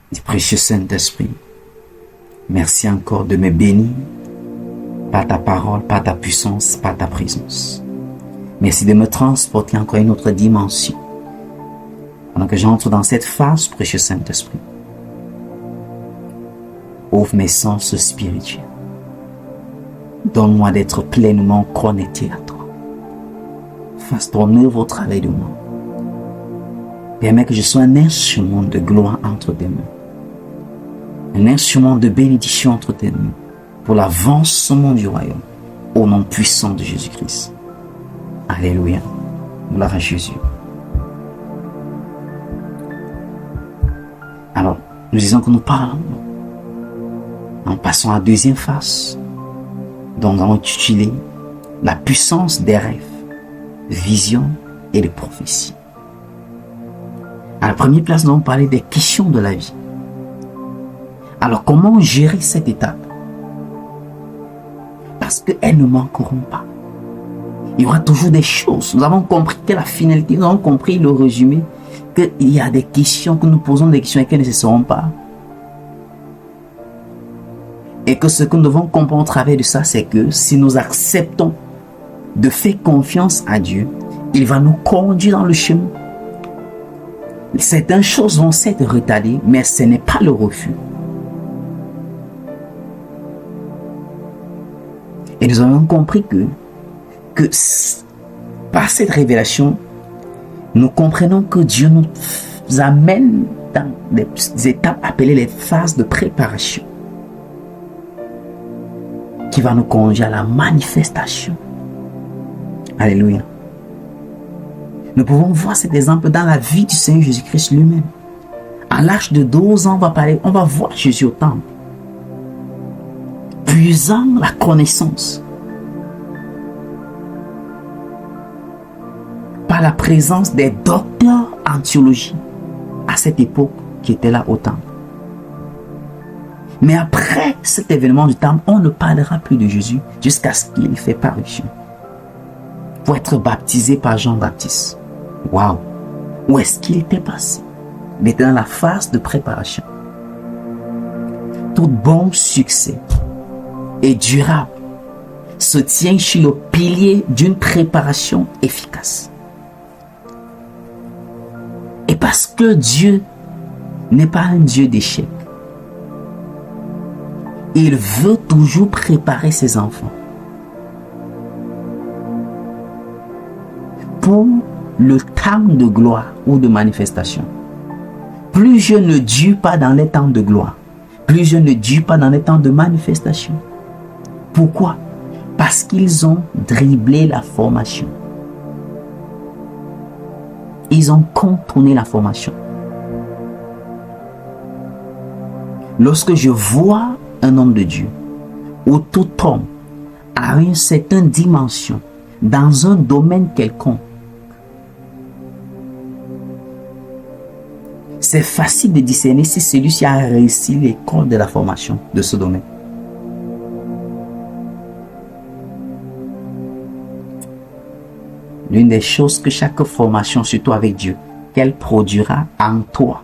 Du précieux Saint-Esprit, merci encore de me bénir par ta parole, par ta puissance, par ta présence. Merci de me transporter encore à une autre dimension. Pendant que j'entre dans cette phase, précieux Saint-Esprit, ouvre mes sens spirituels. Donne-moi d'être pleinement connecté à toi. Fasse ton œuvre au travers de moi. Permets que je sois un instrument de gloire entre tes mains. Un instrument de bénédiction entre tes mains. Pour l'avancement du royaume. Au nom puissant de Jésus-Christ. Alléluia. Gloire à Jésus. Alors, nous disons que nous parlons. En passant à la deuxième phase. Donc, nous allons intituler la puissance des rêves, visions et de prophéties. À la première place, nous allons parler des questions de la vie. Alors, comment gérer cette étape? Parce qu'elles ne manqueront pas. Il y aura toujours des choses. Nous avons compris que la finalité, nous avons compris le résumé, qu'il y a des questions, que nous posons des questions et qu'elles ne se seront pas. Et que ce que nous devons comprendre au travers de ça, c'est que si nous acceptons de faire confiance à Dieu, il va nous conduire dans le chemin. Certaines choses vont s'être retardées, mais ce n'est pas le refus. Et nous avons compris que par cette révélation, nous comprenons que Dieu nous amène dans des étapes appelées les phases de préparation, qui va nous conduire à la manifestation. Alléluia. Nous pouvons voir cet exemple dans la vie du Seigneur Jésus-Christ lui-même. À l'âge de 12 ans, on va voir Jésus au temple, puisant la connaissance par la présence des docteurs en théologie à cette époque qui étaient là au temple. Mais après cet événement du temple, on ne parlera plus de Jésus jusqu'à ce qu'il fait parution pour être baptisé par Jean-Baptiste. Waouh! Où est-ce qu'il était passé? Il était dans la phase de préparation. Tout bon succès et durable se tient sur le pilier d'une préparation efficace. Et parce que Dieu n'est pas un Dieu d'échec, il veut toujours préparer ses enfants pour le temps de gloire ou de manifestation. Plus je ne dure pas dans les temps de gloire, plus je ne dure pas dans les temps de manifestation. Pourquoi? Parce qu'ils ont dribblé la formation. Ils ont contourné la formation. Lorsque je vois un homme de Dieu, ou tout homme, à une certaine dimension, dans un domaine quelconque, c'est facile de discerner si celui-ci a réussi l'école de la formation de ce domaine. L'une des choses que chaque formation, surtout avec Dieu, qu'elle produira en toi,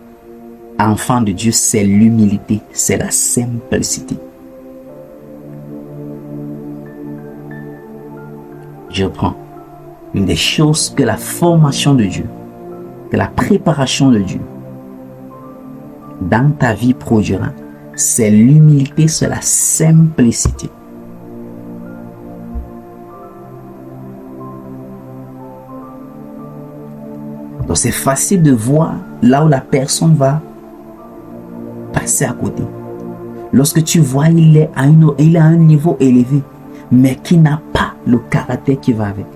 enfant de Dieu, c'est l'humilité, c'est la simplicité. Je reprends. Une des choses que la formation de Dieu, que la préparation de Dieu dans ta vie produira, c'est l'humilité, c'est la simplicité. Donc c'est facile de voir là où la personne va passer à côté. Lorsque tu vois il est à un niveau élevé, mais qui n'a pas le caractère qui va avec.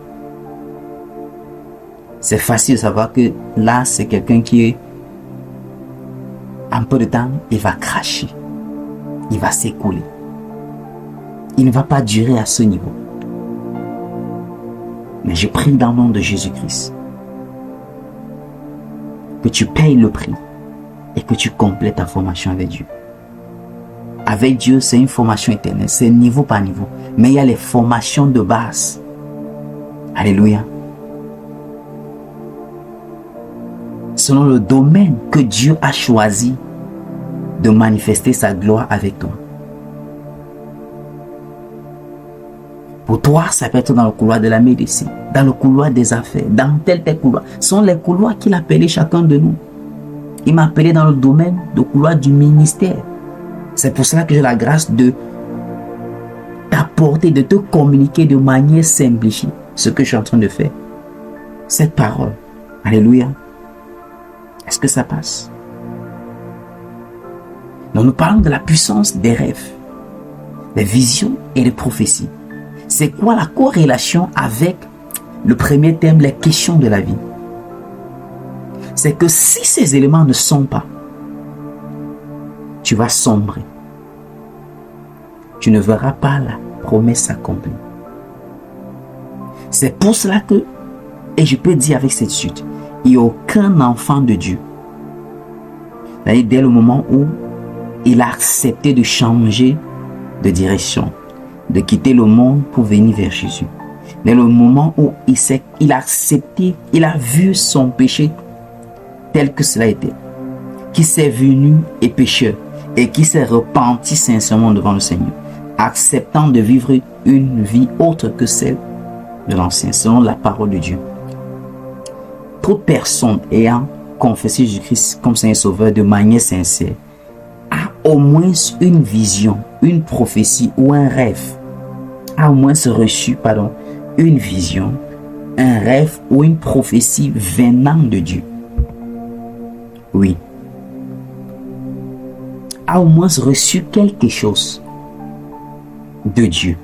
C'est facile de savoir que là c'est quelqu'un qui est en peu de temps, il va cracher, il va s'écouler, il ne va pas durer à ce niveau. Mais je prie dans le nom de Jésus-Christ que tu payes le prix et que tu complètes ta formation avec Dieu. Avec Dieu, c'est une formation éternelle, c'est niveau par niveau. Mais il y a les formations de base. Alléluia. Selon le domaine que Dieu a choisi de manifester sa gloire avec toi. Pour toi, ça peut être dans le couloir de la médecine, dans le couloir des affaires, dans tel couloir. Ce sont les couloirs qu'il a appelés chacun de nous. Il m'a appelé dans le domaine, le couloir du ministère. C'est pour cela que j'ai la grâce de t'apporter, de te communiquer de manière simplifiée ce que je suis en train de faire. Cette parole. Alléluia. Est-ce que ça passe? Donc nous parlons de la puissance des rêves, des visions et des prophéties. C'est quoi la corrélation avec le premier thème, les questions de la vie? C'est que si ces éléments ne sont pas, tu vas sombrer. Tu ne verras pas la promesse accomplie. C'est pour cela que, et je peux dire avec certitude, il n'y a aucun enfant de Dieu, dès le moment où il a accepté de changer de direction, de quitter le monde pour venir vers Jésus. Dès le moment où il a accepté, il a vu son péché tel que cela était, qui s'est venu et pécheur et qui s'est repenti sincèrement devant le Seigneur, acceptant de vivre une vie autre que celle de l'ancien, selon la parole de Dieu. Toute personne ayant confessé Jésus-Christ comme Seigneur Sauveur de manière sincère a au moins une vision, une prophétie ou un rêve, a au moins reçu, une vision, un rêve ou une prophétie venant de Dieu. Oui. A au moins reçu quelque chose de Dieu.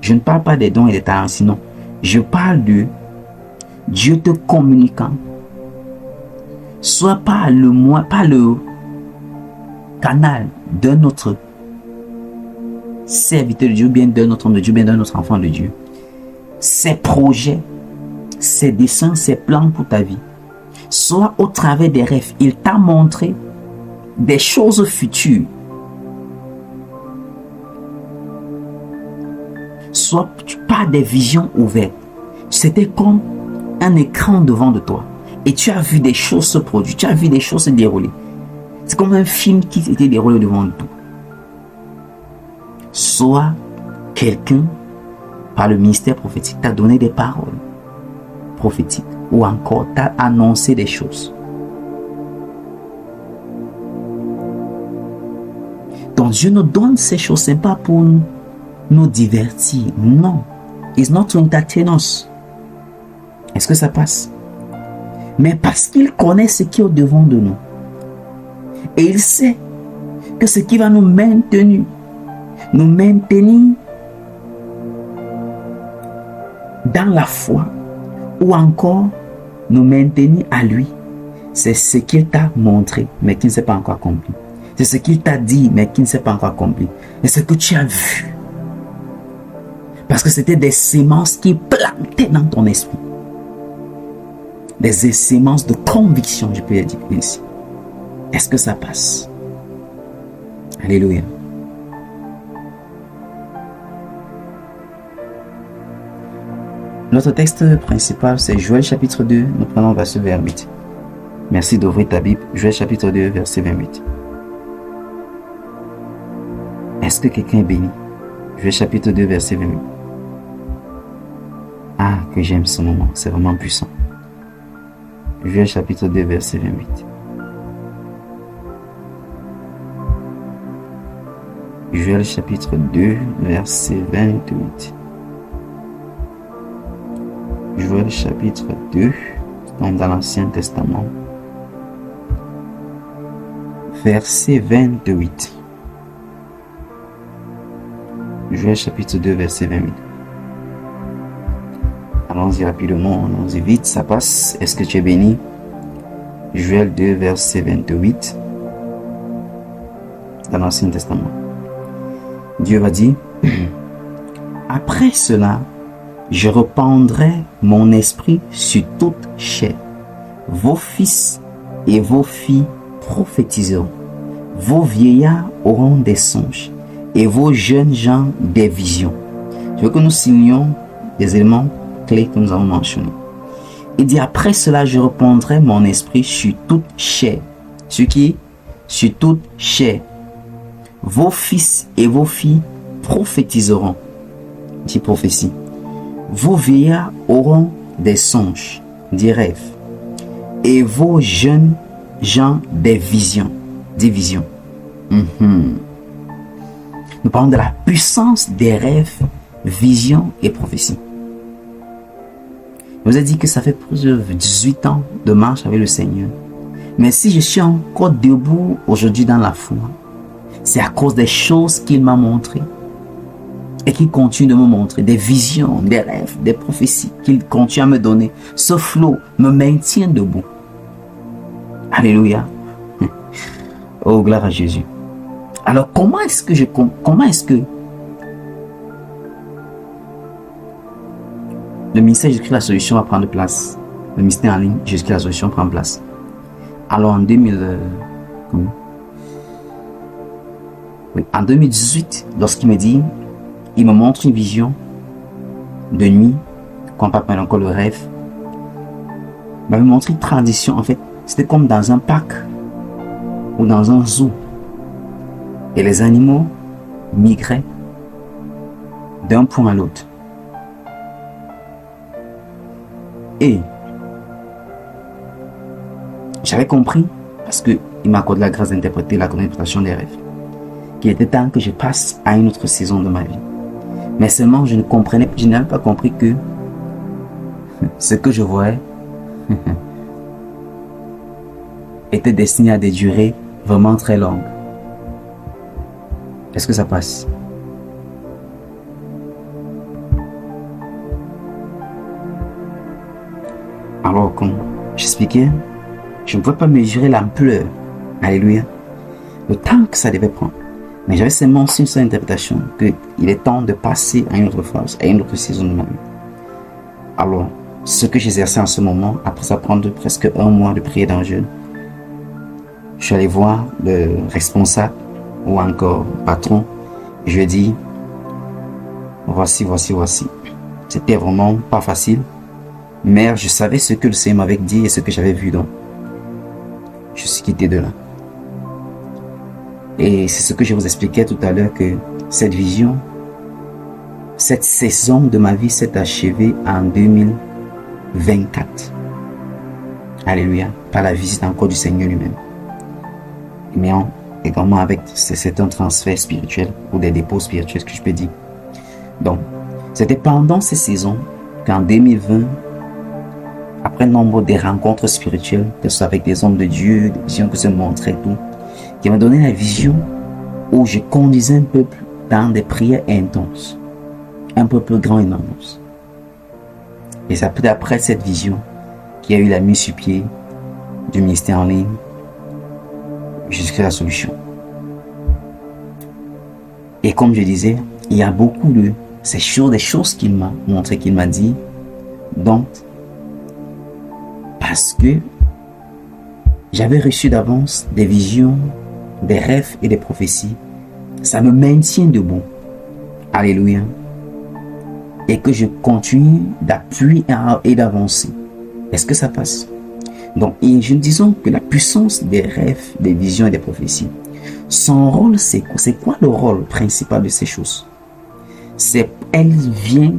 Je ne parle pas des dons et des talents, sinon je parle de Dieu te communiquant, soit par le canal d'un autre serviteur de Dieu, bien d'un autre homme de Dieu, bien d'un autre enfant de Dieu, ses projets, ses desseins, ses plans pour ta vie, soit au travers des rêves, il t'a montré des choses futures, soit par des visions ouvertes. C'était comme un écran devant de toi et tu as vu des choses se produire, tu as vu des choses se dérouler. C'est comme un film qui s'était déroulé devant toi. Soit quelqu'un, par le ministère prophétique, t'a donné des paroles prophétiques ou encore t'a annoncé des choses. Donc Dieu nous donne ces choses, ce n'est pas pour nous divertir, non. It's not to entertain us. Est-ce que ça passe? Mais parce qu'il connaît ce qui est au devant de nous. Et il sait que ce qui va nous maintenir dans la foi ou encore nous maintenir à lui, c'est ce qu'il t'a montré mais qui ne s'est pas encore accompli. C'est ce qu'il t'a dit mais qui ne s'est pas encore accompli. Et ce que tu as vu. Parce que c'était des sémences qui plantaient dans ton esprit. Des sémences de conviction, je peux le dire ainsi. Est-ce que ça passe? Alléluia. Notre texte principal, c'est Joël chapitre 2, nous prenons verset 28. Merci d'ouvrir ta Bible. Joël chapitre 2, verset 28. Est-ce que quelqu'un est béni? Joël chapitre 2, verset 28. Ah, que j'aime ce moment, c'est vraiment puissant. Joël chapitre 2, verset 28. Joël chapitre 2, verset 28. Joël chapitre 2, dans l'Ancien Testament, verset 28. Joël chapitre 2, verset 28. Allons-y rapidement, allons-y vite, ça passe. Est-ce que tu es béni? Joël 2, verset 28, dans l'Ancien Testament. Dieu va dire, après cela, je répandrai mon esprit sur toute chair. Vos fils et vos filles prophétiseront. Vos vieillards auront des songes et vos jeunes gens des visions. Je veux que nous signions des éléments clés que nous avons mentionnés. Il dit, après cela, je répandrai mon esprit sur toute chair. Sur qui? Sur toute chair. vos fils et vos filles prophétiseront. Dit prophétie. Vos vieillards auront des songes, des rêves. Et vos jeunes gens des visions. Des visions. Nous parlons de la puissance des rêves, visions et prophéties. Je vous ai dit que ça fait plus de 18 ans de marche avec le Seigneur. Mais si je suis encore debout aujourd'hui dans la foi, c'est à cause des choses qu'il m'a montrées et qu'il continue de me montrer, des visions, des rêves, des prophéties qu'il continue à me donner. Ce flot me maintient debout. Alléluia. Oh, gloire à Jésus. Alors, comment est-ce que le ministère Jésus-Christ la solution va prendre place? Le ministère en ligne Jésus-Christ la solution prend place. Alors, en 2018, lorsqu'il me dit, il me montre une vision de nuit, qu'on appelle encore le rêve, il m'a montré une transition. En fait, c'était comme dans un parc ou dans un zoo. Et les animaux migraient d'un point à l'autre. Et j'avais compris, parce qu'il m'accorde la grâce d'interpréter la contemplation des rêves, qu'il était temps que je passe à une autre saison de ma vie. Mais seulement je n'avais pas compris que ce que je voyais était destiné à des durées vraiment très longues. Est-ce que ça passe? Alors, comme j'expliquais, je ne pouvais pas mesurer l'ampleur, alléluia, le temps que ça devait prendre. Mais j'avais seulement une seule interprétation, qu'il est temps de passer à une autre phase, à une autre saison de ma vie. Alors, ce que j'exerçais en ce moment, après ça prendre presque un mois de prière dans le jeûne, je suis allé voir le responsable ou encore patron. Je lui ai dit, voici. C'était vraiment pas facile, mais je savais ce que le Seigneur m'avait dit et ce que j'avais vu, donc je suis quitté de là. Et c'est ce que je vous expliquais tout à l'heure, que cette vision, cette saison de ma vie s'est achevée en 2024. Alléluia, par la visite encore du Seigneur lui-même. Mais également avec c'est un transfert spirituel ou des dépôts spirituels que je peux dire. Donc, c'était pendant ces saisons qu'en 2020, après nombre de rencontres spirituelles, que ce soit avec des hommes de Dieu, des visions que se montraient et tout, qui m'a donné la vision où je conduisais un peuple dans des prières intenses, un peuple grand et nombreux. Et c'est après cette vision qu'il y a eu la mise sur pied du ministère en ligne jusqu'à la solution. Et comme je disais, il y a beaucoup de ces choses, des choses qu'il m'a montré, qu'il m'a dit, donc parce que j'avais reçu d'avance des visions, des rêves et des prophéties, ça me maintient debout. Alléluia. Et que je continue d'appuyer et d'avancer. Est-ce que ça passe? Donc, disons que la puissance des rêves, des visions et des prophéties, son rôle, c'est quoi le rôle principal de ces choses? Elle vient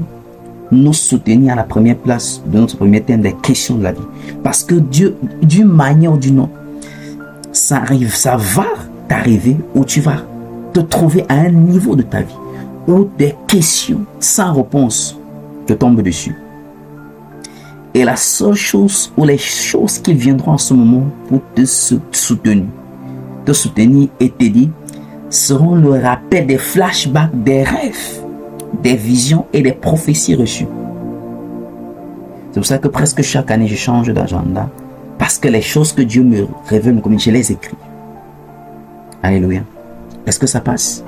nous soutenir à la première place de notre premier thème des questions de la vie. Parce que Dieu, d'une manière ou d'une autre, ça va t'arriver où tu vas te trouver à un niveau de ta vie où des questions sans réponse te tombent dessus. Et la seule chose ou les choses qui viendront en ce moment pour te soutenir et t'aider seront le rappel des flashbacks, des rêves, des visions et des prophéties reçues. C'est pour ça que presque chaque année je change d'agenda, parce que les choses que Dieu me révèle, comme je les écris. Alléluia. Est-ce que ça passe?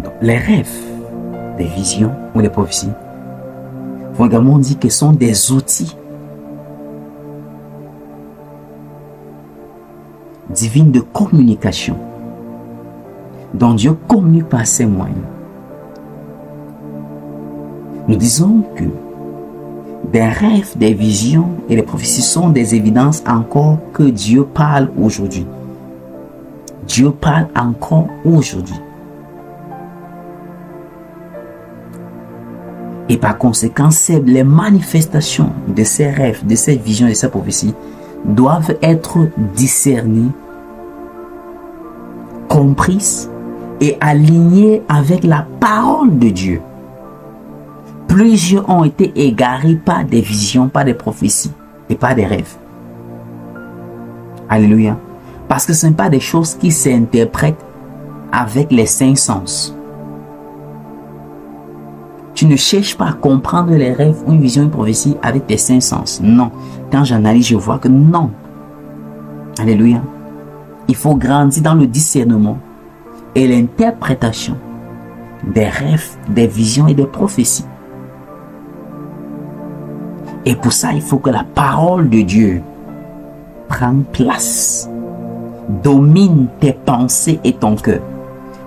Donc, les rêves, des visions ou des prophéties vont également dire que ce sont des outils divins de communication dont Dieu communique par ses moyens. Nous disons que Des rêves, des visions et des prophéties sont des évidences encore que Dieu parle aujourd'hui. Dieu parle encore aujourd'hui. Et par conséquent, les manifestations de ces rêves, de ces visions, de ces prophéties doivent être discernées, comprises et alignées avec la parole de Dieu. Plusieurs ont été égarés par des visions, par des prophéties et par des rêves. Alléluia. Parce que ce ne sont pas des choses qui s'interprètent avec les cinq sens. Tu ne cherches pas à comprendre les rêves ou une vision, une prophétie avec tes cinq sens. Non. Quand j'analyse, je vois que non. Alléluia. Il faut grandir dans le discernement et l'interprétation des rêves, des visions et des prophéties. Et pour ça, il faut que la parole de Dieu prenne place, domine tes pensées et ton cœur.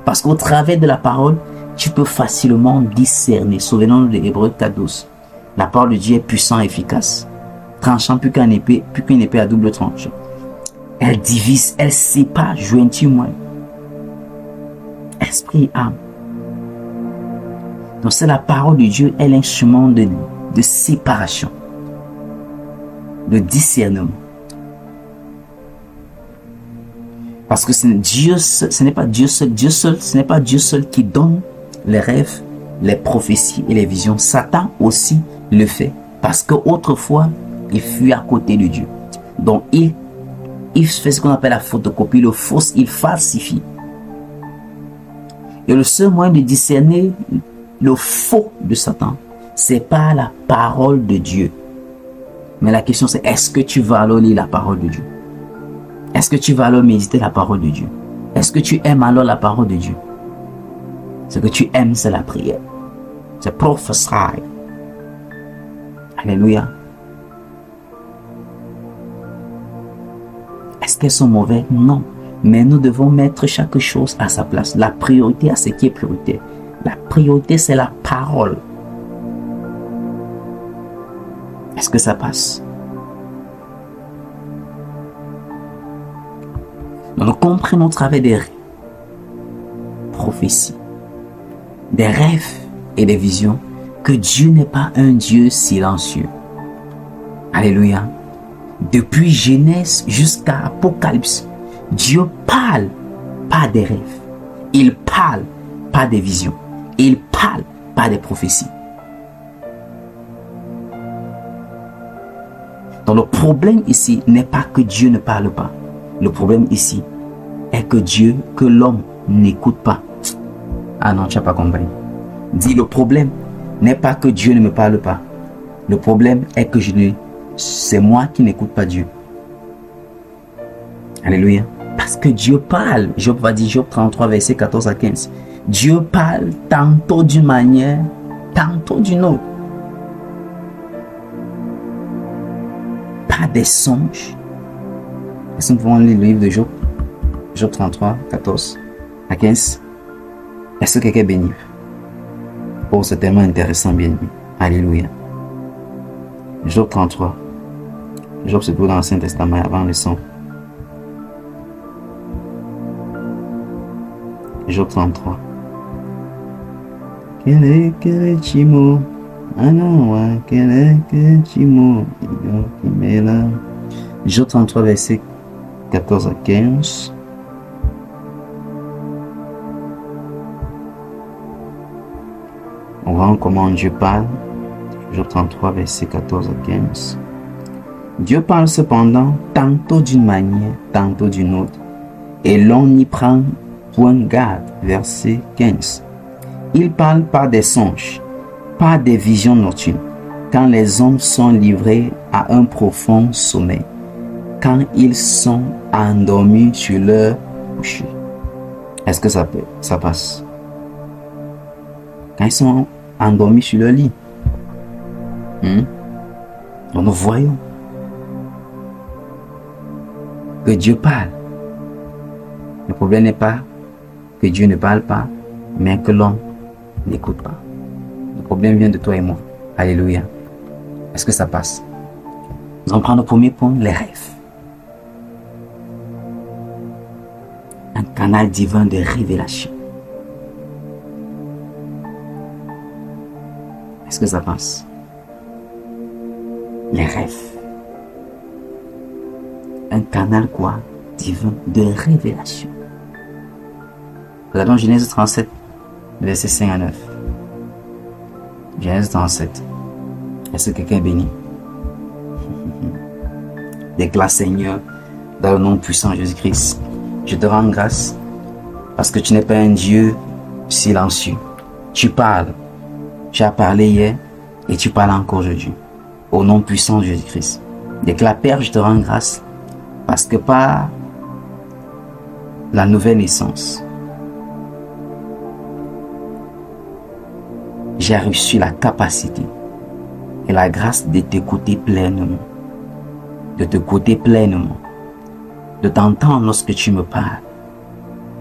Parce qu'au travers de la parole, tu peux facilement discerner. Souvenons-nous de Hébreux 4:12. La parole de Dieu est puissante et efficace, tranchant plus qu'une épée à double tranchant. Elle divise, elle sépare jointument esprit et âme. Donc c'est la parole de Dieu, est l'instrument de séparation, de discernement. Parce que ce n'est pas Dieu seul qui donne les rêves, les prophéties et les visions. Satan aussi le fait. Parce qu'autrefois, il fut à côté de Dieu. Donc, il fait ce qu'on appelle la photocopie, il falsifie. Et le seul moyen de discerner le faux de Satan, c'est pas la parole de Dieu. Mais la question c'est, est-ce que tu vas alors lire la parole de Dieu? Est-ce que tu vas alors méditer la parole de Dieu? Est-ce que tu aimes alors la parole de Dieu? Ce que tu aimes, c'est la prière. C'est prophétie. Alléluia. Est-ce qu'elles sont mauvaises? Non. Mais nous devons mettre chaque chose à sa place. La priorité à ce qui est prioritaire. La priorité, c'est la parole. Est-ce que ça passe? Nous comprenons au travers des prophéties, des rêves et des visions que Dieu n'est pas un Dieu silencieux. Alléluia. Depuis Genèse jusqu'à Apocalypse, Dieu parle par des rêves. Il parle par des visions. Il parle par des prophéties. Donc le problème ici n'est pas que Dieu ne parle pas. Le problème ici est que l'homme n'écoute pas. Ah non, tu n'as pas compris. Dis, le problème n'est pas que Dieu ne me parle pas. Le problème est que c'est moi qui n'écoute pas Dieu. Alléluia. Parce que Dieu parle. Job va dire, Job 33, verset 14 à 15. Dieu parle tantôt d'une manière, tantôt d'une autre. Pas des songes. Est-ce que nous pouvons lire le livre de Job? Job 33, 14 à 15. Est-ce que quelqu'un est béni? Oh, c'est tellement intéressant, bien aimé. Alléluia. Job 33. Job se trouve dans l'Ancien Testament avant le son. Job 33. Quel est Chimo? Ah non, quel est Chimo? Job 33, verset 14 à 15. On voit comment Dieu parle. Job 33, verset 14 à 15. Dieu parle cependant tantôt d'une manière, tantôt d'une autre, et l'on n'y prend point garde. Verset 15. Il parle par des songes, par des visions nocturnes, quand les hommes sont livrés à un profond sommeil, quand ils sont endormis sur leur coucher. Est-ce que ça passe? Quand ils sont endormis sur leur lit. Donc nous voyons que Dieu parle. Le problème n'est pas que Dieu ne parle pas, mais que l'homme n'écoute pas. Le problème vient de toi et moi. Alléluia. Est-ce que ça passe? Nous allons prendre le premier point, les rêves. Un canal divin de révélation. Est-ce que ça passe? Les rêves. Un canal quoi? Divin de révélation. Regardons Genèse 37, versets 5 à 9. Genèse 37. Est-ce que quelqu'un est béni? Déclare Seigneur, dans le nom puissant de Jésus-Christ, je te rends grâce parce que tu n'es pas un Dieu silencieux. Tu parles. Tu as parlé hier et tu parles encore aujourd'hui. Au nom puissant de Jésus-Christ. Déclare Père, je te rends grâce parce que par la nouvelle naissance, j'ai reçu la capacité et la grâce de t'écouter pleinement. De t'écouter pleinement. De t'entendre lorsque tu me parles.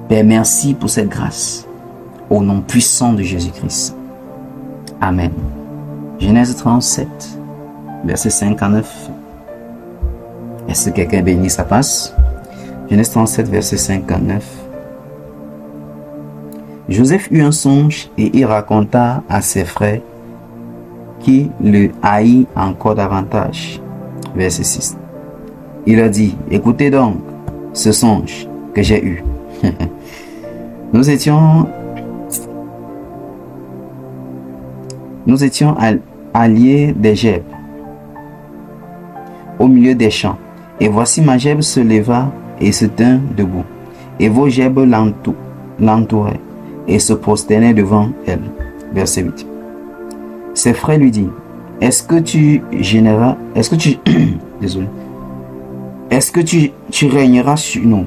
Père, merci pour cette grâce. Au nom puissant de Jésus-Christ. Amen. Genèse 37, verset 59. Est-ce que quelqu'un bénit, ça passe? Genèse 37, verset 59. Joseph eut un songe et il raconta à ses frères qui le haït encore davantage. Verset 6. Il a dit, écoutez donc ce songe que j'ai eu. Nous étions alliés des gerbes au milieu des champs. Et voici ma gerbe se leva et se tint debout. Et vos gerbes l'entouraient et se prosternaient devant elle. Verset 8. Ses frères lui dirent, est-ce que tu régneras sur nous?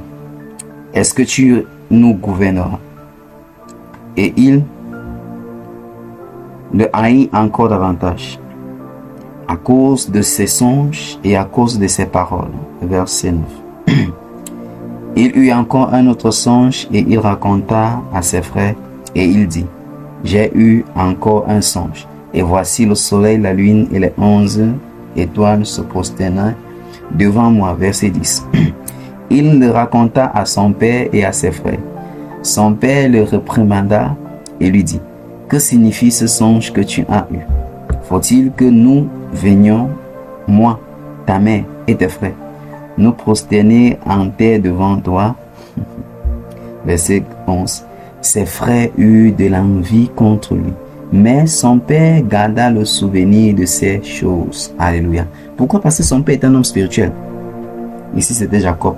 Est-ce que tu nous gouverneras? Et il le haït encore davantage à cause de ses songes et à cause de ses paroles. Verset 9. Il eut encore un autre songe et il raconta à ses frères et il dit, j'ai eu encore un songe et voici le soleil, la lune et les 11 étoiles se prosternaient devant moi. Verset 10. Il le raconta à son père et à ses frères. Son père le réprimanda et lui dit, que signifie ce songe que tu as eu? Faut-il que nous venions, moi, ta mère et tes frères, nous prosterner en terre devant toi? Verset 11. Ses frères eurent de l'envie contre lui, mais son père garda le souvenir de ces choses. Alléluia. Pourquoi? Parce que son père est un homme spirituel. Ici, c'était Jacob,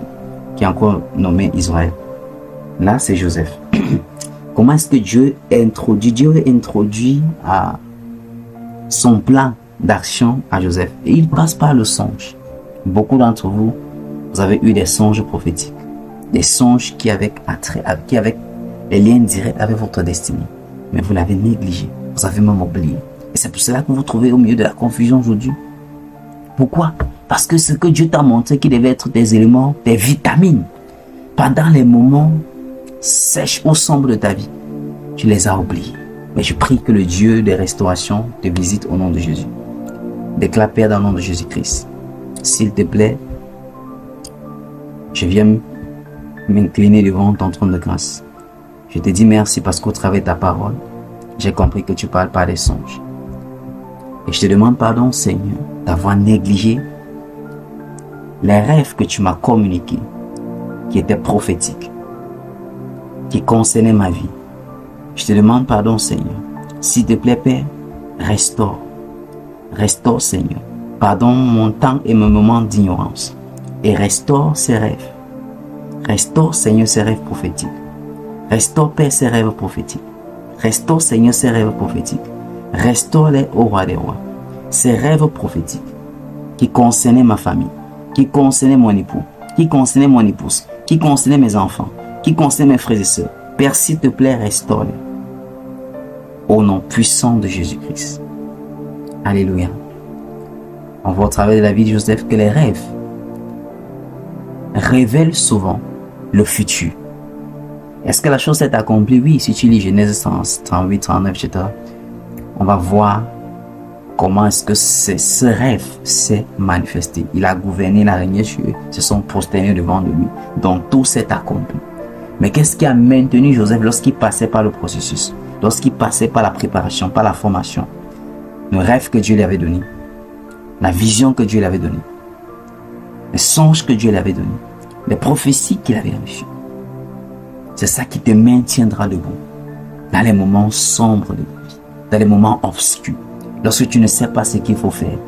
qui est encore nommé Israël. Là, c'est Joseph. Comment est-ce que Dieu introduit à son plan d'action à Joseph? Et il passe par le songe. Beaucoup d'entre vous, vous avez eu des songes prophétiques. Des songes qui avaient les liens directs avec votre destinée. Mais vous l'avez négligé. Vous avez même oublié. Et c'est pour cela que vous vous trouvez au milieu de la confusion aujourd'hui. Pourquoi? Parce que ce que Dieu t'a montré qui devait être des éléments, des vitamines, pendant les moments sèches ou sombres de ta vie, tu les as oubliés. Mais je prie que le Dieu des restaurations te visite au nom de Jésus. Déclare Père dans le nom de Jésus-Christ. S'il te plaît, je viens m'incliner devant ton trône de grâce. Je te dis merci parce qu'au travers de ta parole, j'ai compris que tu parles par des songes. Et je te demande pardon, Seigneur, d'avoir négligé les rêves que tu m'as communiqués, qui étaient prophétiques, qui concernaient ma vie. Je te demande pardon, Seigneur. S'il te plaît, Père, restaure. Restaure, Seigneur. Pardonne mon temps et mon moment d'ignorance. Et restaure ces rêves. Restaure, Seigneur, ces rêves prophétiques. Restaure, Père, ces rêves prophétiques. Restaure, Seigneur, ces rêves prophétiques. Restaure-les au roi des rois. Ces rêves prophétiques qui concernaient ma famille, qui concernaient mon époux, qui concernaient mon épouse, qui concernaient mes enfants, qui concernaient mes frères et sœurs. Père, s'il te plaît, restaure-les. Au nom puissant de Jésus-Christ. Alléluia. On voit au travers de la vie de Joseph que les rêves révèlent souvent le futur. Est-ce que la chose s'est accomplie? Oui, si tu lis Genèse 38, 39, etc., on va voir comment est-ce que ce rêve s'est manifesté. Il a gouverné, il a régné sur eux, se sont prosternés devant lui. Donc tout s'est accompli. Mais qu'est-ce qui a maintenu Joseph lorsqu'il passait par le processus, lorsqu'il passait par la préparation, par la formation? Le rêve que Dieu lui avait donné, la vision que Dieu lui avait donnée, les songes que Dieu lui avait donnés, les prophéties qu'il avait reçues. C'est ça qui te maintiendra debout dans les moments sombres de ta vie, dans les moments obscurs. Lorsque tu ne sais pas ce qu'il faut faire,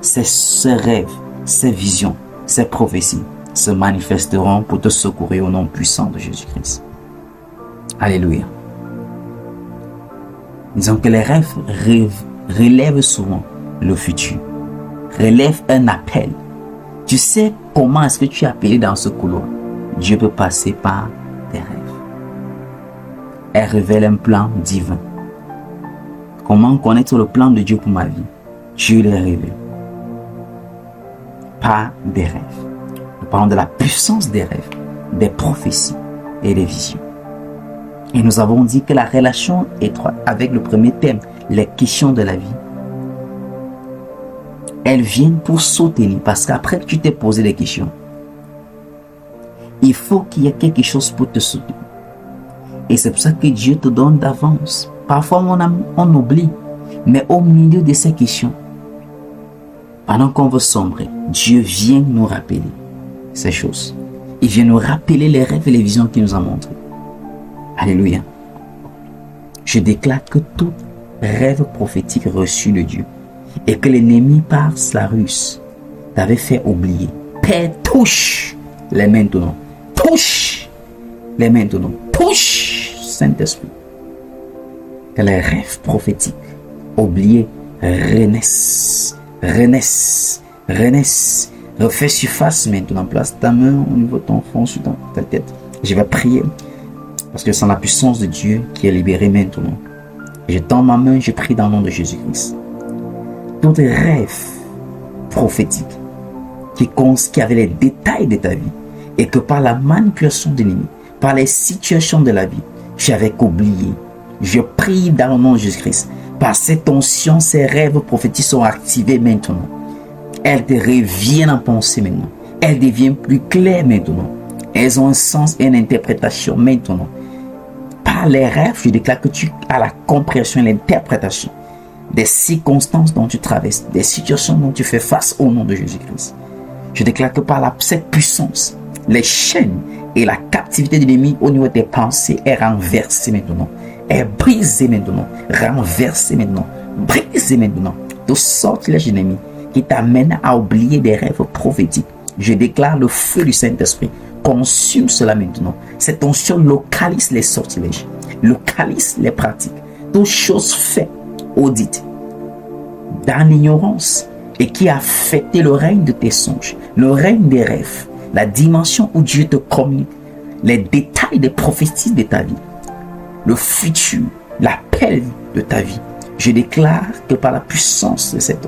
ces rêves, ces visions, ces prophéties se manifesteront pour te secourir au nom puissant de Jésus-Christ. Alléluia. Disons que les rêves relèvent souvent le futur, relèvent un appel. Tu sais comment est-ce que tu es appelé dans ce couloir. Dieu peut passer par tes rêves. Elle révèle un plan divin. Comment connaître le plan de Dieu pour ma vie? Dieu les révèle par des rêves. Nous parlons de la puissance des rêves, des prophéties et des visions. Et nous avons dit que la relation étroite avec le premier thème, les questions de la vie, elles viennent pour soutenir, parce qu'après que tu t'es posé des questions, il faut qu'il y ait quelque chose pour te soutenir. Et c'est pour ça que Dieu te donne d'avance. Parfois, on oublie, mais au milieu de ces questions, pendant qu'on veut sombrer, Dieu vient nous rappeler ces choses. Il vient nous rappeler les rêves et les visions qu'il nous a montrés. Alléluia. Je déclare que tout rêve prophétique reçu de Dieu et que l'ennemi par la ruse t'avait fait oublier. Père, touche les maintenant. Touche les maintenant. Touche, Saint-Esprit. Que les rêves prophétiques oubliés renaissent, renaissent, renaissent. Refais surface maintenant. Place ta main au niveau de ton front, sur ta tête. Je vais prier parce que c'est la puissance de Dieu qui est libérée maintenant. Je tends ma main, je prie dans le nom de Jésus-Christ. Tout rêve prophétique qui avait les détails de ta vie et que par la manipulation de l'ennemi, par les situations de la vie, j'avais oublié. Je prie dans le nom de Jésus-Christ. Par cette onction, ces rêves prophétiques sont activés maintenant. Elles te reviennent en pensée maintenant. Elles deviennent plus claires maintenant. Elles ont un sens et une interprétation maintenant. Par les rêves, je déclare que tu as la compréhension et l'interprétation des circonstances dont tu traverses, des situations dont tu fais face au nom de Jésus-Christ. Je déclare que par cette puissance, les chaînes et la captivité de l'ennemi au niveau de tes pensées est renversée maintenant. Est brisée maintenant. Renversée maintenant. Brisée maintenant. De sorte les ennemis qui t'amènent à oublier des rêves prophétiques. Je déclare le feu du Saint-Esprit. Consume cela maintenant. Cette onction localise les sortilèges. Localise les pratiques. Toutes choses faites, audites, dans l'ignorance et qui a affecté le règne de tes songes, le règne des rêves, la dimension où Dieu te communique, les détails des prophéties de ta vie, le futur, l'appel de ta vie. Je déclare que par la puissance de cette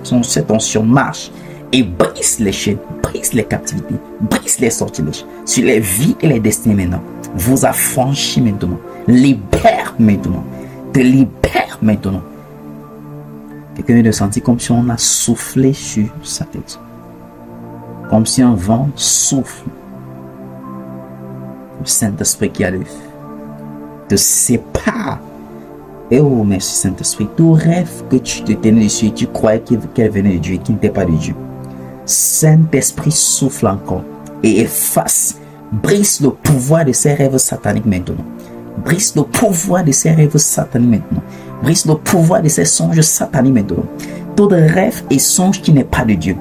onction marche et brise les chaînes, brise les captivités, brise les sortilèges sur les vies et les destinées maintenant. Vous affranchis maintenant, libère maintenant, te libère maintenant. Quelqu'un vient de sentir comme si on a soufflé sur sa tête, comme si un vent souffle. Le Saint-Esprit qui a le te sépare. Et oh merci Saint-Esprit, tout rêve que tu te tenais dessus et tu croyais qu'elle venait de Dieu et qui n'était pas de Dieu, Saint-Esprit souffle encore et efface, brise le pouvoir de ces rêves sataniques maintenant. Brise le pouvoir de ces rêves sataniques maintenant. Brise le pouvoir de ces songes sataniques maintenant. Tout rêve et songe qui n'est pas de Dieu.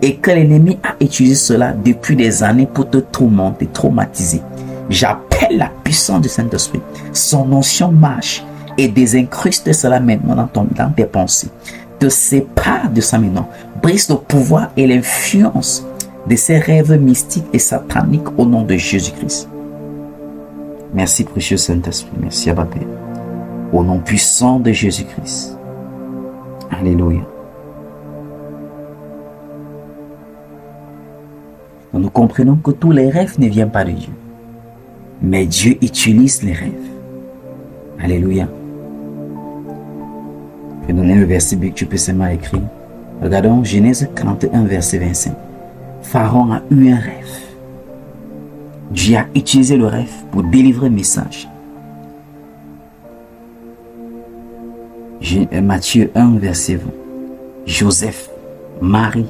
Et que l'ennemi a utilisé cela depuis des années pour te tourmenter, traumatiser. J'appelle la puissance du Saint-Esprit. Son onction marche et désincruste cela maintenant dans tes pensées. Te sépare de ça maintenant. Brise le pouvoir et l'influence de ces rêves mystiques et sataniques au nom de Jésus-Christ. Merci précieux Saint-Esprit. Merci Abba Père. Au nom puissant de Jésus-Christ. Alléluia. Nous comprenons que tous les rêves ne viennent pas de Dieu. Mais Dieu utilise les rêves. Alléluia. Je vais donner le verset biblique, tu peux seulement écrire. Regardons Genèse 41, verset 25. Pharaon a eu un rêve. Dieu a utilisé le rêve pour délivrer un message. Matthieu 1, verset 20. Joseph, Marie,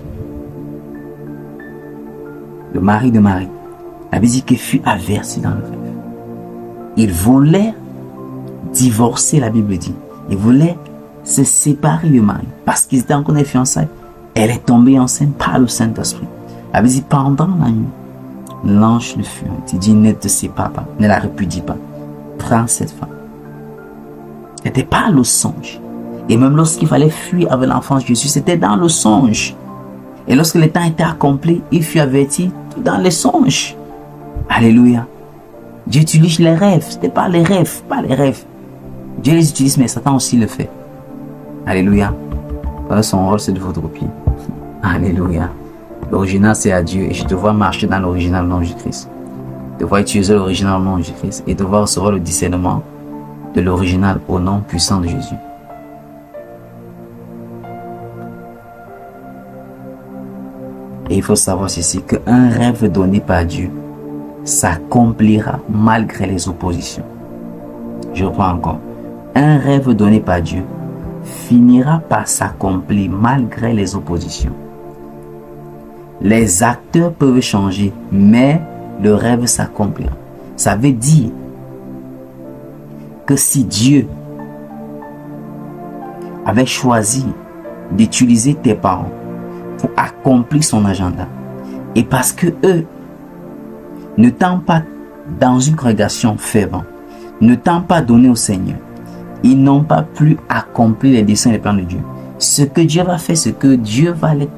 le mari de Marie, avait dit qu'il fut averti dans le rêve. Il voulait divorcer, la Bible dit. Il voulait se séparer de Marie parce qu'ils étaient encore des fiançailles. Elle est tombée enceinte par le Saint-Esprit. Elle avait dit pendant la nuit, l'ange le fut. Il dit ne te sépare pas, ne la répudie pas. Prends cette femme. C'était pas le songe. Et même lorsqu'il fallait fuir avec l'enfant Jésus, c'était dans le songe. Et lorsque le temps était accompli, il fut averti dans les songes. Alléluia. Dieu utilise les rêves. Ce n'est pas les rêves, pas les rêves. Dieu les utilise, mais Satan aussi le fait. Alléluia. Son rôle, c'est de votre pied. Alléluia. L'original, c'est à Dieu. Et je dois marcher dans l'original nom de Jésus-Christ. Je dois utiliser l'original nom de Jésus-Christ. Et devoir recevoir le discernement de l'original au nom puissant de Jésus. Et il faut savoir ceci, qu'un rêve donné par Dieu s'accomplira malgré les oppositions. Je reprends encore. Un rêve donné par Dieu finira par s'accomplir malgré les oppositions. Les acteurs peuvent changer, mais le rêve s'accomplira. Ça veut dire que si Dieu avait choisi d'utiliser tes parents pour accomplir son agenda, et parce que eux ne t'ont pas dans une congrégation fervente, ne t'ont pas donné au Seigneur, ils n'ont pas pu accomplir les desseins et les plans de Dieu. Ce que Dieu va faire, c'est que Dieu va les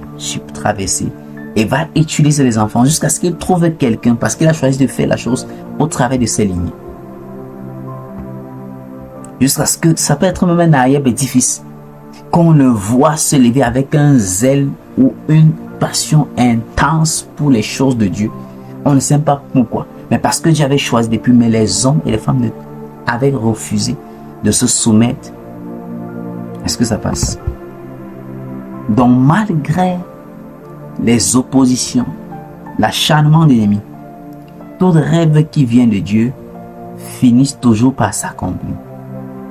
traverser et va utiliser les enfants jusqu'à ce qu'il trouve quelqu'un, parce qu'il a choisi de faire la chose au travers de ses lignes. Jusqu'à ce que ça peut être même un Naïeb édifice, qu'on le voit se lever avec un zèle ou une passion intense pour les choses de Dieu. On ne sait pas pourquoi, mais parce que Dieu avait choisi depuis, mais les hommes et les femmes avaient refusé de se soumettre. Est-ce que ça passe? Donc malgré les oppositions, l'acharnement de l'ennemi, tout rêve qui vient de Dieu finit toujours par s'accomplir.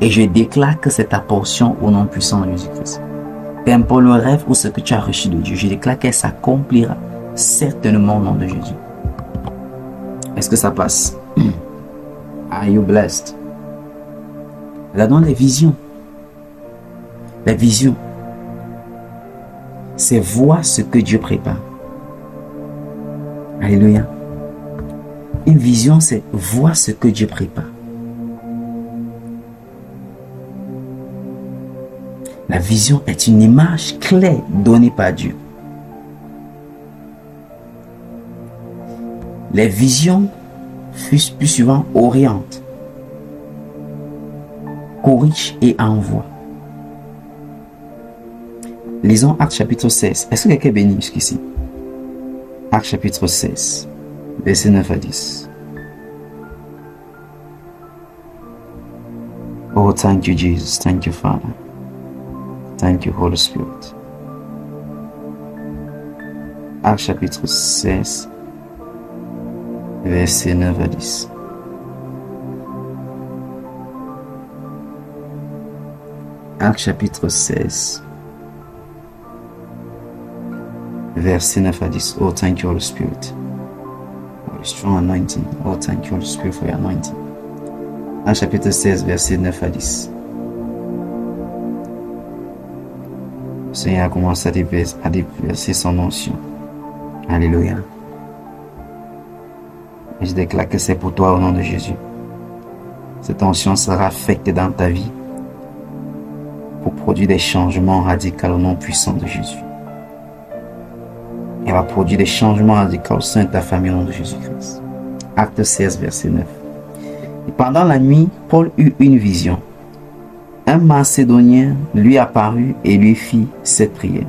Et je déclare que c'est ta portion au nom puissant de Jésus-Christ. Peu importe le rêve ou ce que tu as reçu de Dieu, je déclare qu'elle s'accomplira certainement au nom de Jésus. Est-ce que ça passe? Are you blessed? Regardons les visions. Les visions, c'est voir ce que Dieu prépare. Alléluia. Une vision, c'est voir ce que Dieu prépare. La vision est une image claire donnée par Dieu. Les visions fusent plus souvent orientent, corrigent et envoient. Lisons Actes chapitre 16. Est-ce que quelqu'un est béni jusqu'ici? Actes chapitre 16, versets 9 à 10. Oh, thank you, Jesus. Thank you, Father. Thank you, Holy Spirit. Actes chapitre 16, versets 9 à 10. Actes chapitre 16, verset 9 à 10. Oh, thank you, Holy Spirit. For your strong anointing. Oh, thank you, Holy Spirit, for your anointing. Actes chapitre 16, verset 9 à 10. Le Seigneur a commencé à déverser son onction. Alléluia. Et je déclare que c'est pour toi au nom de Jésus. Cette onction sera affectée dans ta vie pour produire des changements radicaux au nom puissant de Jésus. Elle va produire des changements radicaux au sein de ta famille au nom de Jésus-Christ. Acte 16, verset 9. Et pendant la nuit, Paul eut une vision. Un Macédonien lui apparut et lui fit cette prière.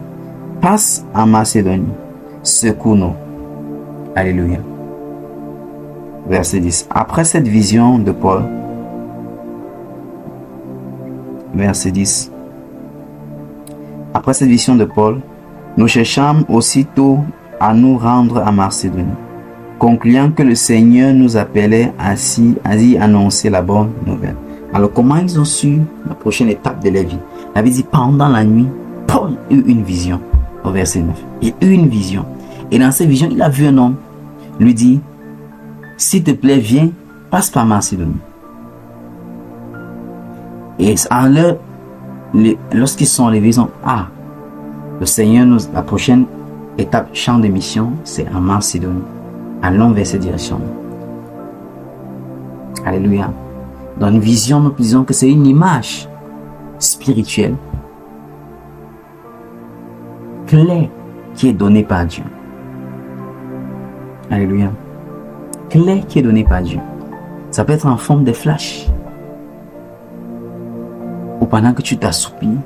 Passe en Macédonie, secours-nous. Alléluia. Verset 10. Après cette vision de Paul, verset 10, Après cette vision de Paul, nous cherchâmes aussitôt à nous rendre à Macédoine, concluant que le Seigneur nous appelait à y annoncer la bonne nouvelle. Alors, comment ils ont su la prochaine étape de leur vie? La Bible dit, pendant la nuit, Paul eut une vision, au verset 9. Il eut une vision. Et dans cette vision, il a vu un homme, lui dit, s'il te plaît, viens, passe par Macédoine. Et lorsqu'ils sont levés, ils ont, le Seigneur nous, la prochaine étape, champ de mission, c'est à Macédoine. Allons vers cette direction. Alléluia. Dans une vision, nous disons que c'est une image spirituelle claire qui est donnée par Dieu. Alléluia. Claire qui est donnée par Dieu. Ça peut être en forme de flash. Ou pendant que tu t'assoupis.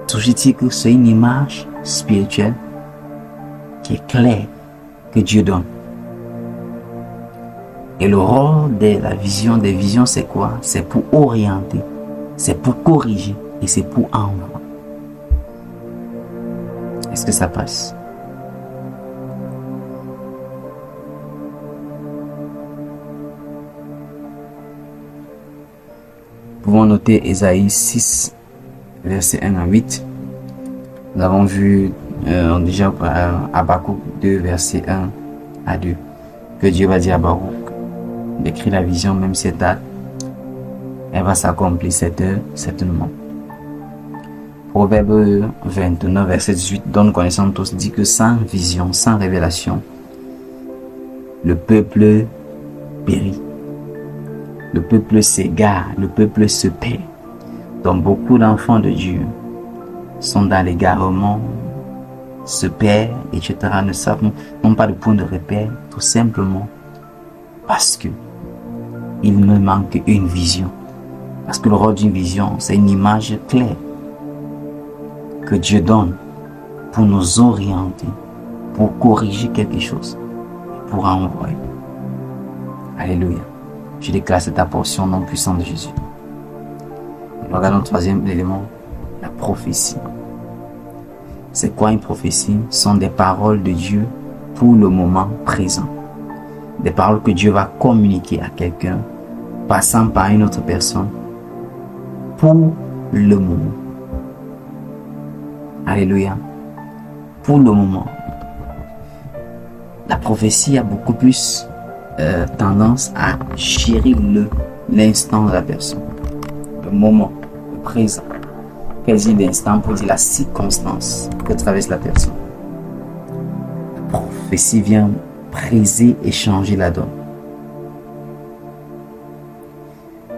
Toujours dit que c'est une image spirituelle qui est claire que Dieu donne. Et le rôle de la vision, des visions, c'est quoi? C'est pour orienter, c'est pour corriger et c'est pour envoyer. Est-ce que ça passe? Nous pouvons noter Ésaïe 6, versets 1 à 8. Nous avons vu déjà Habakkuk 2, versets 1 à 2. Que Dieu va dire à Habakkuk d'écrire la vision, même si elle va s'accomplir cette heure, certainement. Proverbe 29, verset 18, donne connaissance tous, dit que sans vision, sans révélation, le peuple périt. Le peuple s'égare, le peuple se perd. Donc beaucoup d'enfants de Dieu sont dans l'égarement, se perdent, etc. Ne savent, n'ont pas de point de repère, tout simplement parce que il me manque une vision. Parce que le rôle d'une vision, c'est une image claire que Dieu donne pour nous orienter, pour corriger quelque chose, pour envoyer. Alléluia. Je déclare cette portion au nom puissant de Jésus. Regardons le troisième élément, la prophétie. C'est quoi une prophétie? Ce sont des paroles de Dieu pour le moment présent. Des paroles que Dieu va communiquer à quelqu'un, passant par une autre personne, pour le moment. Alléluia. Pour le moment. La prophétie a beaucoup plus tendance à chérir l'instant de la personne. Le moment, le présent. Quel dit l'instant pour dire la circonstance que traverse la personne. La prophétie vient briser et changer la donne.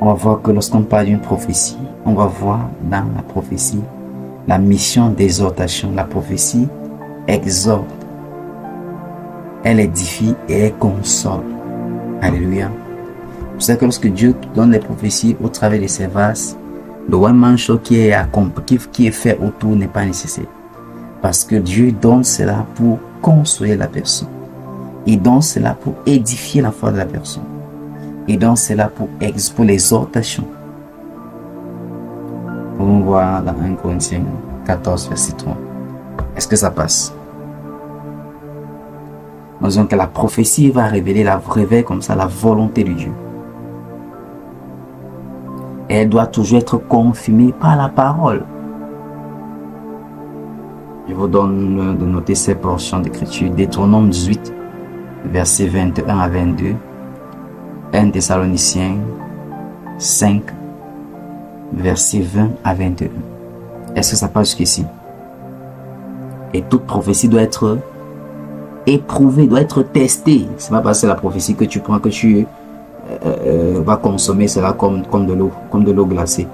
On va voir que lorsqu'on parle d'une prophétie, on va voir dans la prophétie la mission d'exhortation. La prophétie exhorte, elle édifie et elle console. Alléluia. Vous savez que lorsque Dieu donne les prophéties au travers de ses vases, le one-man show qui est fait autour n'est pas nécessaire. Parce que Dieu donne cela pour consoler la personne. Il donne cela pour édifier la foi de la personne. Il donne cela pour l'exhortation. On voit dans 1 Corinthiens 14, verset 3. Est-ce que ça passe? Nous disons que la prophétie va révéler comme ça la volonté de Dieu. Et elle doit toujours être confirmée par la parole. Je vous donne de noter ces portions d'écriture. Deutéronome 18, versets 21 à 22. 1 Thessaloniciens 5, versets 20 à 21. Est-ce que ça passe jusqu'ici? Et toute prophétie doit être éprouvée, doit être testée. C'est pas parce que la prophétie que tu prends, que tu vas consommer cela comme de l'eau glacée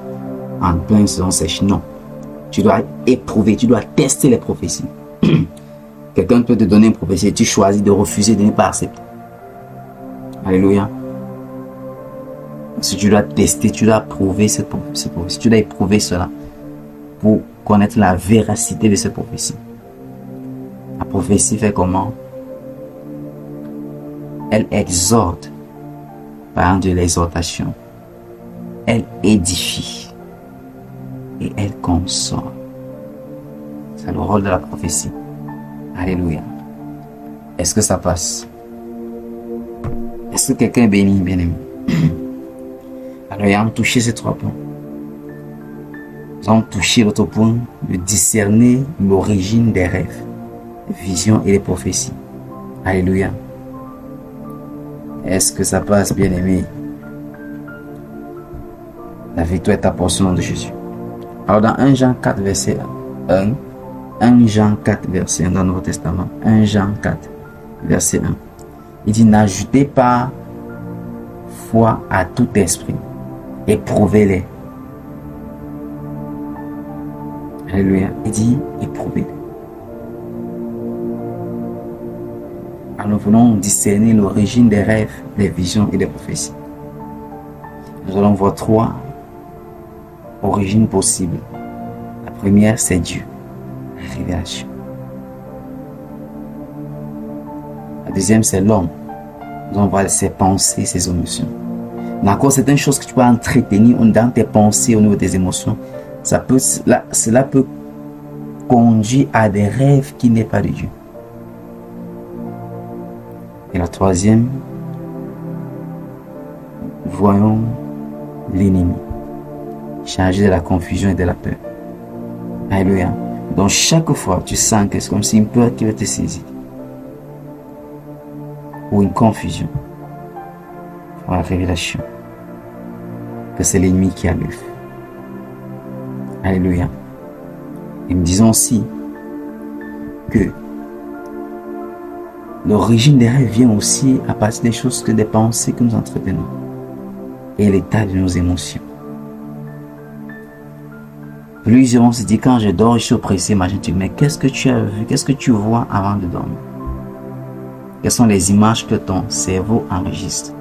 en pleine saison sèche. Non. Tu dois éprouver, tu dois tester les prophéties. Quelqu'un peut te donner une prophétie et tu choisis de refuser, de ne pas accepter. Alléluia. Si tu dois tester, tu dois prouver cette prophétie. Tu dois éprouver cela pour connaître la véracité de cette prophétie. La prophétie fait comment? Elle exhorte par de l'exhortation. Elle édifie. et elle console. C'est le rôle de la prophétie. Alléluia. Est-ce que ça passe? Est-ce que quelqu'un est béni, bien-aimé? Alors, ayant touché ces 3 points, nous avons touché l'autre point de discerner l'origine des rêves, des visions et des prophéties. Alléluia. Est-ce que ça passe, bien-aimé? La victoire est ta portion au nom de Jésus. Alors, dans 1 Jean 4, verset 1, 1 Jean 4, verset 1 dans le Nouveau Testament, 1 Jean 4, verset 1, il dit, n'ajoutez pas foi à tout esprit, éprouvez-les. Alléluia. Il dit, éprouvez-les. Alors nous voulons discerner l'origine des rêves, des visions et des prophéties. Nous allons voir 3 origines possibles. La première, c'est Dieu. La révélation. La deuxième, c'est l'homme. Nous allons voir ses pensées, ses émotions. Mais encore, c'est une chose que tu peux entretenir dans tes pensées au niveau des émotions. Cela peut conduire à des rêves qui n'est pas de Dieu. Et la troisième, voyons l'ennemi, chargé de la confusion et de la peur. Alléluia. Donc chaque fois, tu sens que c'est comme si une peur qui va te saisir. Ou une confusion. Ou la révélation. Que c'est l'ennemi qui a l'œuf. Alléluia. Et nous disons aussi que l'origine des rêves vient aussi à partir des choses que des pensées que nous entretenons et l'état de nos émotions. Plusieurs vont se dire, quand je dors, je suis oppressé, mais qu'est-ce que tu as vu, qu'est-ce que tu vois avant de dormir? Quelles sont les images que ton cerveau enregistre,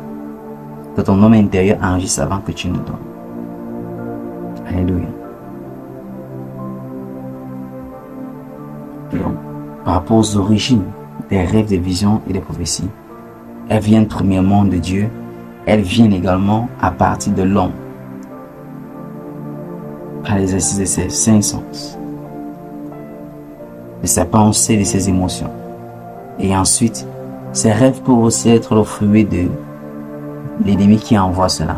que ton homme intérieur enregistre avant que tu ne dormes? Alléluia. Donc, par rapport aux origines des rêves, des visions et des prophéties, elles viennent premièrement de Dieu, elles viennent également à partir de l'homme, par l'exercice de ses 5 sens, de ses pensées, de ses émotions. Et ensuite, ces rêves peuvent aussi être le fruit de l'ennemi qui envoie cela.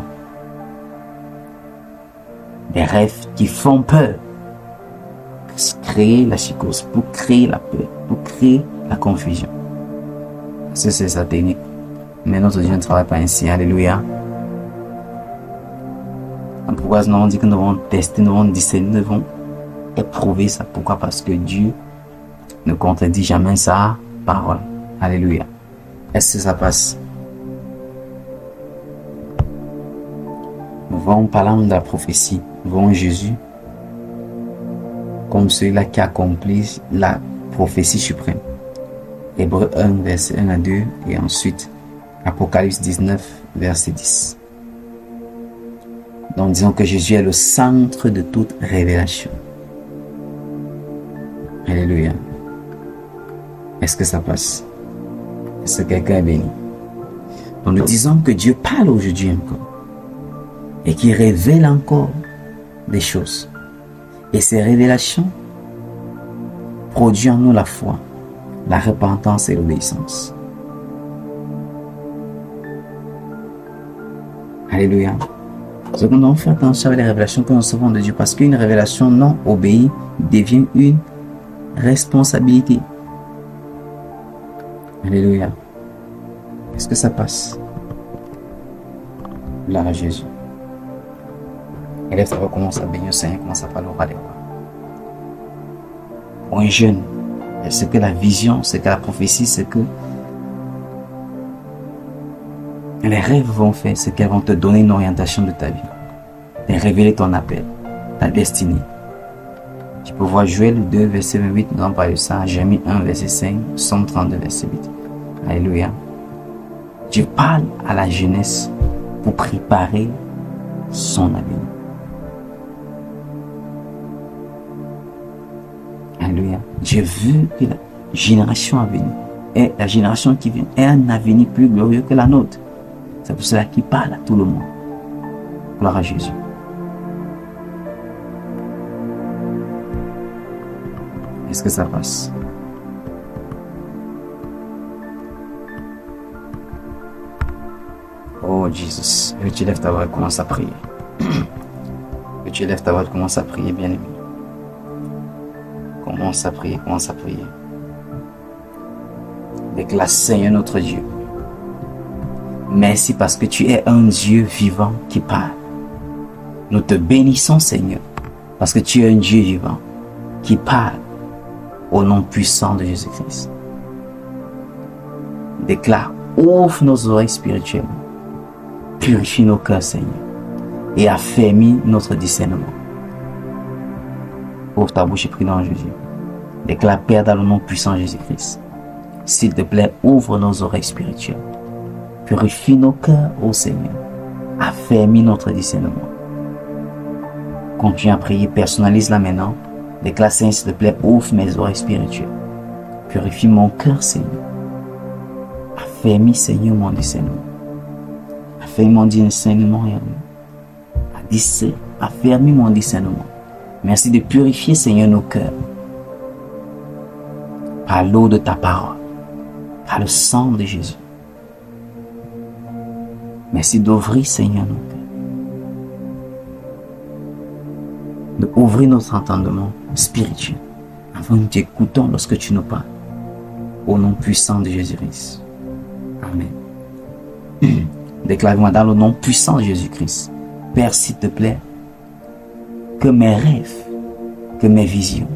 Des rêves qui font peur, pour créer la psychose, pour créer la peur, pour créer la confusion. Parce que c'est sa technique. Mais notre Dieu ne travaille pas ainsi. Alléluia. Pourquoi nous avons dit que nous devons tester, nous devons discerner, nous devons éprouver ça. Pourquoi? Parce que Dieu ne contredit jamais sa parole. Alléluia. Est-ce que ça passe? Nous voyons parlant de la prophétie, nous voyons Jésus comme celui-là qui accomplit la prophétie suprême. Hébreux 1, verset 1 à 2 et ensuite Apocalypse 19, verset 10. Donc disons que Jésus est le centre de toute révélation. Alléluia. Est-ce que ça passe? Est-ce que quelqu'un est béni? Donc nous disons que Dieu parle aujourd'hui encore et qu'il révèle encore des choses. Et ces révélations produisent en nous la foi, la repentance et l'obéissance. Alléluia. Ce que nous devons faire attention avec les révélations que nous recevons de Dieu, parce qu'une révélation non obéie devient une responsabilité. Alléluia. Est-ce que ça passe? Gloire à Jésus. Et là, ça recommence à bénir le Seigneur, commence à parler au roi des rois. Pour un jeune, c'est que la vision, c'est que la prophétie, c'est que les rêves vont faire, c'est qu'elles vont te donner une orientation de ta vie, te révéler ton appel, ta destinée. Tu peux voir Joël 2, verset 28, nous allons parler de ça, Jérémie 1, verset 5, Psaume 32, verset 8. Alléluia. Dieu parle à la jeunesse pour préparer son avenir. Alléluia. J'ai vu que la génération à venir, et la génération qui vient, est un avenir plus glorieux que la nôtre. C'est pour cela qu'il parle à tout le monde. Gloire à Jésus. Est-ce que ça passe? Oh Jesus, que tu lèves ta voix et commence à prier. Que tu lèves ta voix et commence à prier, bien-aimé. Commence à prier, commence à prier. Déclare, Seigneur notre Dieu, merci parce que tu es un Dieu vivant qui parle. Nous te bénissons, Seigneur, parce que tu es un Dieu vivant qui parle au nom puissant de Jésus-Christ. Déclare, ouvre nos oreilles spirituelles, purifie nos cœurs, Seigneur, et affermis notre discernement. Ouvre ta bouche et prie dans Jésus. Déclare, Père, dans le nom puissant de Jésus-Christ, s'il te plaît, ouvre nos oreilles spirituelles, purifie nos cœurs, ô Seigneur, affermis notre discernement. Continue à prier, personnalise-la maintenant. Déclare, Seigneur, s'il te plaît, ouvre mes oreilles spirituelles, purifie mon cœur, Seigneur, affermis, Seigneur, mon discernement. Affermis mon discernement, affermis mon discernement. Merci de purifier, Seigneur, nos cœurs par l'eau de ta parole, par le sang de Jésus. Merci d'ouvrir, Seigneur, nos cœurs, d'ouvrir notre entendement spirituel afin que nous t'écoutons lorsque tu nous parles. Au nom puissant de Jésus-Christ. Amen. Déclare-moi dans le nom puissant de Jésus-Christ. Père, s'il te plaît, que mes rêves, que mes visions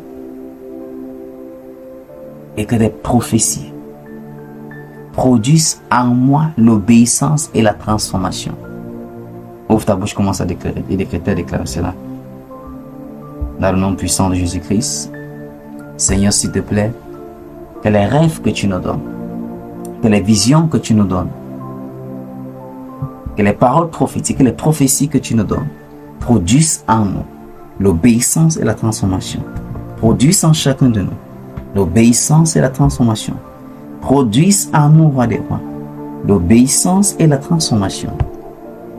et que des prophéties produisent en moi l'obéissance et la transformation. Ouvre ta bouche, commence à déclarer et déclarer cela. Dans le nom puissant de Jésus-Christ, Seigneur, s'il te plaît, que les rêves que tu nous donnes, que les visions que tu nous donnes, que les paroles prophétiques, que les prophéties que tu nous donnes produisent en nous l'obéissance et la transformation. Produisent en chacun de nous l'obéissance et la transformation. Produisent en nous, roi des rois, l'obéissance et la transformation.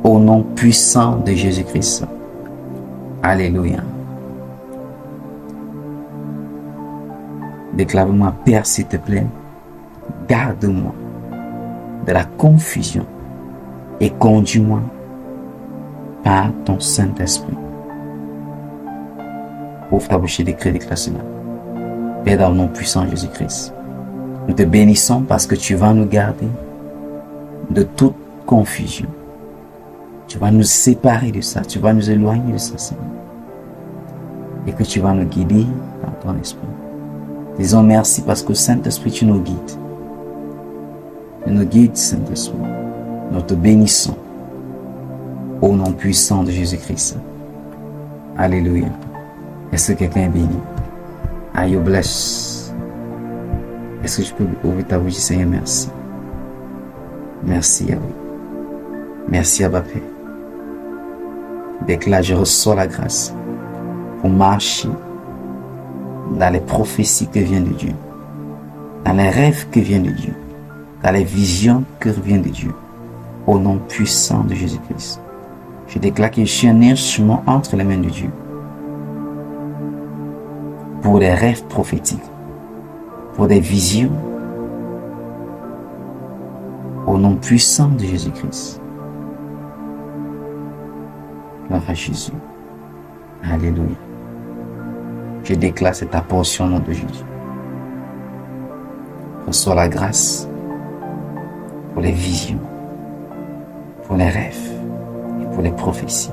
Au nom puissant de Jésus-Christ. Alléluia. Déclare-moi, Père, s'il te plaît, garde-moi de la confusion et conduis-moi par ton Saint-Esprit. Ouvre ta bouche et déclare cela. Père, dans le nom puissant de Jésus-Christ, nous te bénissons parce que tu vas nous garder de toute confusion. Tu vas nous séparer de ça, tu vas nous éloigner de ça, Seigneur. Et que tu vas nous guider par ton esprit. Disons merci parce que Saint-Esprit, tu nous guides. Tu nous guides, Saint-Esprit. Nous te bénissons au nom puissant de Jésus-Christ. Alléluia. Est-ce que quelqu'un est béni? Are you blessed? Est-ce que je peux ouvrir ta bouche, Seigneur? Merci. Merci, Yahweh. Merci, Abba Père. Déclare, je reçois la grâce pour marcher dans les prophéties que vient de Dieu, dans les rêves que vient de Dieu, dans les visions que vient de Dieu, au nom puissant de Jésus-Christ. Je déclare que je suis un instrument entre les mains de Dieu pour des rêves prophétiques, pour des visions, au nom puissant de Jésus-Christ. Gloire à Jésus. Alléluia. Je déclare cette portion au nom de Jésus. Reçois la grâce pour les visions, pour les rêves et pour les prophéties.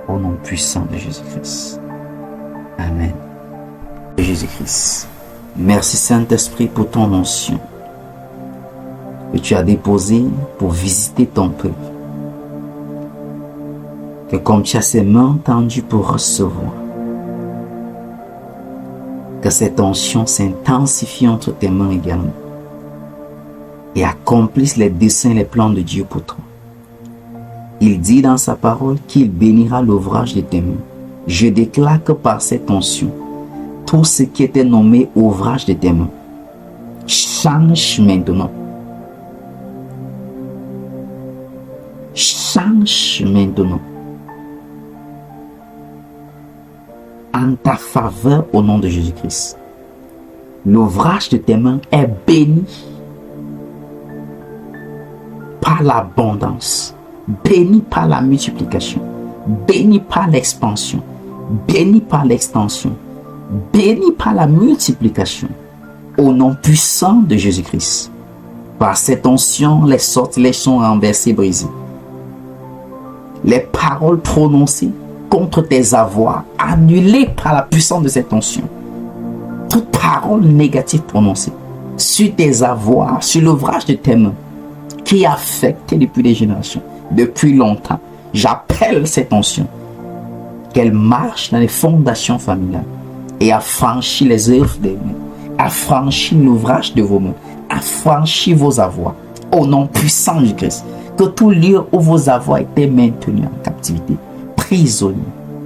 Au nom puissant de Jésus-Christ. Amen. Jésus-Christ. Merci Saint-Esprit pour ton onction que tu as déposée pour visiter ton peuple. Que comme tu as ses mains tendues pour recevoir, que cette onction s'intensifie entre tes mains également et accomplisse les desseins, les plans de Dieu pour toi. Il dit dans sa parole qu'il bénira l'ouvrage de tes mains. Je déclare que par cette onction, tout ce qui était nommé ouvrage de tes mains change maintenant. Change maintenant. en ta faveur au nom de Jésus-Christ. L'ouvrage de tes mains est béni par l'abondance, béni par la multiplication, béni par l'expansion, béni par l'extension, béni par la multiplication, au nom puissant de Jésus-Christ. Par cette onction, les sortilèges sont renversés, brisés. Les paroles prononcées contre tes avoirs, annulées par la puissance de cette onction. Toute parole négative prononcée sur tes avoirs, sur l'ouvrage de tes mains, qui a affecté depuis des générations, depuis longtemps, j'appelle cette onction, qu'elle marche dans les fondations familiales et affranchit les œuvres des mains, affranchit l'ouvrage de vos mains, affranchit vos avoirs, au nom puissant de Christ. Que tout lieu où vos avoirs étaient maintenus en captivité, prisonniers,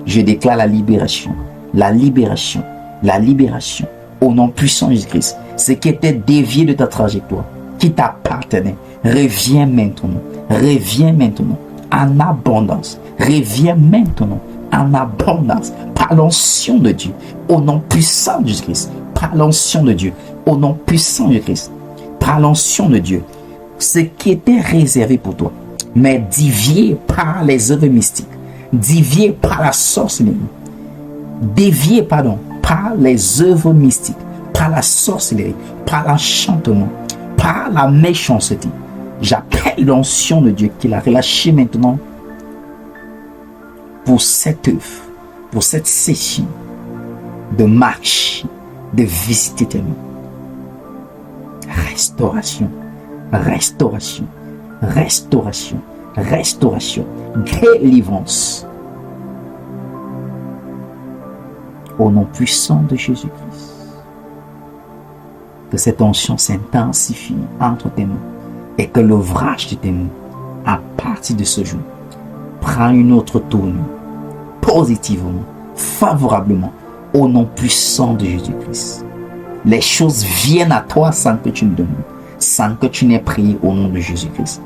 je déclare la libération, la libération, la libération, au nom puissant de Jésus-Christ. Ce qui était dévié de ta trajectoire, qui t'appartenait, reviens maintenant en abondance, reviens maintenant en abondance, par l'onction de Dieu, au nom puissant de Jésus-Christ, par l'onction de Dieu, au nom puissant de Jésus-Christ, par l'onction de Dieu. Ce qui était réservé pour toi, mais dévié par les œuvres mystiques, dévié par la sorcellerie, dévié, par les œuvres mystiques, par la sorcellerie, par l'enchantement, par la méchanceté. J'appelle l'onction de Dieu qu'il a relâché maintenant pour cette œuvre, pour cette session de marche, de visiter tes mains. Restauration, restauration, restauration, restauration, délivrance. Au nom puissant de Jésus-Christ. Que cette onction s'intensifie entre tes mains et que l'ouvrage de tes mains, à partir de ce jour, prend une autre tournure, positivement, favorablement, au nom puissant de Jésus-Christ. Les choses viennent à toi sans que tu ne demandes, sans que tu n'aies prié au nom de Jésus-Christ.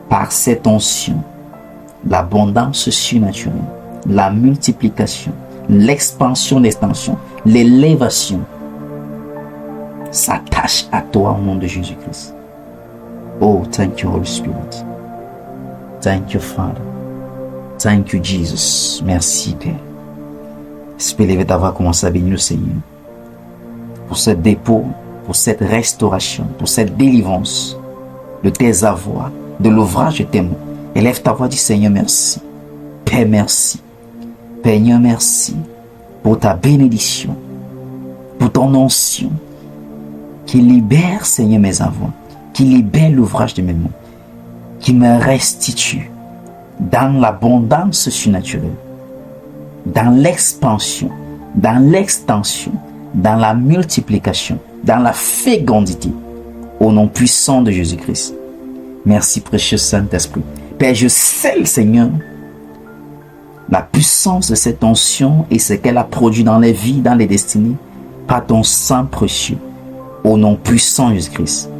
Par cette onction, l'abondance surnaturelle, la multiplication, l'expansion, l'extension, l'élévation s'attache à toi au nom de Jésus-Christ. Oh, thank you, Holy Spirit. Thank you, Father. Thank you, Jesus. Merci, Père. Espérez d'avoir commencé à bénir le Seigneur pour ce dépôt, pour cette restauration, pour cette délivrance de tes avoirs, de l'ouvrage de tes mains. Élève ta voix, dis Seigneur, merci. Père, merci. Père, merci pour ta bénédiction, pour ton onction qui libère, Seigneur, mes avoirs, qui libère l'ouvrage de mes mains, qui me restitue dans l'abondance surnaturelle, dans l'expansion, dans l'extension, dans la multiplication, dans la fécondité, au nom puissant de Jésus-Christ. Merci, précieux Saint-Esprit. Père, je scelle, Seigneur, la puissance de cette onction et ce qu'elle a produit dans les vies, dans les destinées, par ton sang précieux, au nom puissant de Jésus-Christ.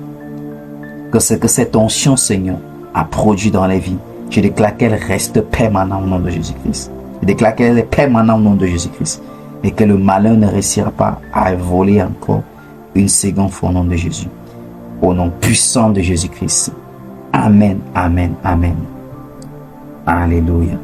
Que ce que cette onction, Seigneur, a produit dans les vies, je déclare qu'elle reste permanente au nom de Jésus-Christ. Je déclare qu'elle est permanente au nom de Jésus-Christ. Et que le malheur ne réussira pas à voler encore une seconde fois au nom de Jésus. Au nom puissant de Jésus-Christ. Amen, amen, amen. Alléluia.